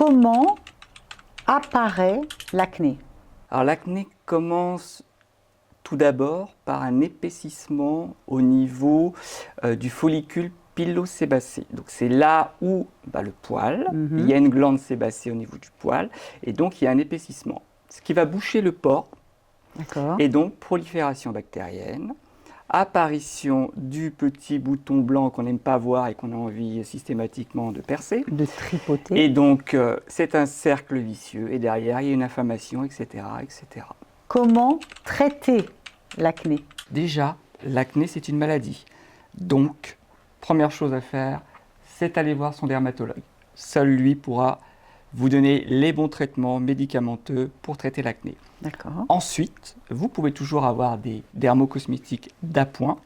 Comment apparaît l'acné? Alors l'acné commence tout d'abord par un épaississement au niveau du follicule pilosébacé. Donc c'est là où le poil, il y a une glande sébacée au niveau du poil, et donc il y a un épaississement. Ce qui va boucher le pore, et donc prolifération bactérienne, apparition du petit bouton blanc qu'on n'aime pas voir et qu'on a envie systématiquement de percer. De tripoter. Et donc c'est un cercle vicieux, et derrière il y a une inflammation, etc. etc. Comment traiter l'acné? Déjà, l'acné, c'est une maladie. Donc, première chose à faire, c'est aller voir son dermatologue. Seul lui pourra vous donner les bons traitements médicamenteux pour traiter l'acné. D'accord. Ensuite, vous pouvez toujours avoir des dermocosmétiques d'appoint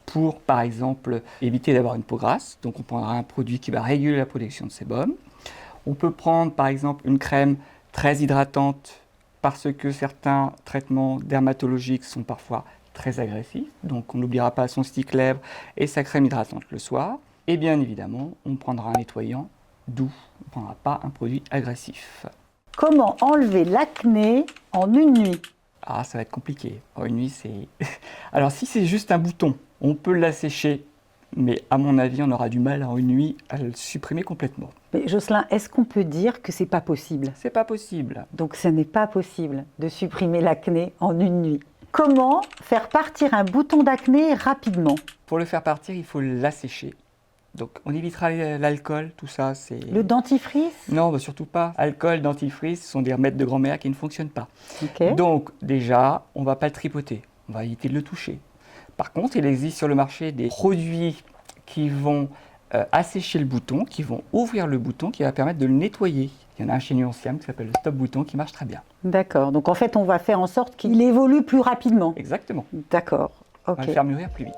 pour, par exemple, éviter d'avoir une peau grasse. Donc, on prendra un produit qui va réguler la production de sébum. On peut prendre, par exemple, une crème très hydratante parce que certains traitements dermatologiques sont parfois très agressifs. Donc, on n'oubliera pas son stick lèvres et sa crème hydratante le soir. Et bien évidemment, on prendra un nettoyant doux. On ne prendra pas un produit agressif. Comment enlever l'acné en une nuit? Ah, ça va être compliqué. En une nuit, c'est... Alors, si c'est juste un bouton, on peut l'assécher. Mais à mon avis, on aura du mal en une nuit à le supprimer complètement. Mais Jocelyn, est-ce qu'on peut dire que c'est pas possible? C'est pas possible. Donc ce n'est pas possible de supprimer l'acné en une nuit. Comment faire partir un bouton d'acné rapidement? Pour le faire partir, il faut l'assécher. Donc on évitera l'alcool, tout ça, c'est... Le dentifrice? Non, surtout pas. Alcool, dentifrice, ce sont des remèdes de grand-mère qui ne fonctionnent pas. Okay. Donc déjà, on ne va pas le tripoter, on va éviter de le toucher. Par contre, il existe sur le marché des produits qui vont assécher le bouton, qui vont ouvrir le bouton, qui va permettre de le nettoyer. Il y en a un chez Nuanciam qui s'appelle le Stop Bouton qui marche très bien. D'accord, donc en fait on va faire en sorte qu'il évolue plus rapidement. Exactement. D'accord, On ok. va le faire mûrir plus vite.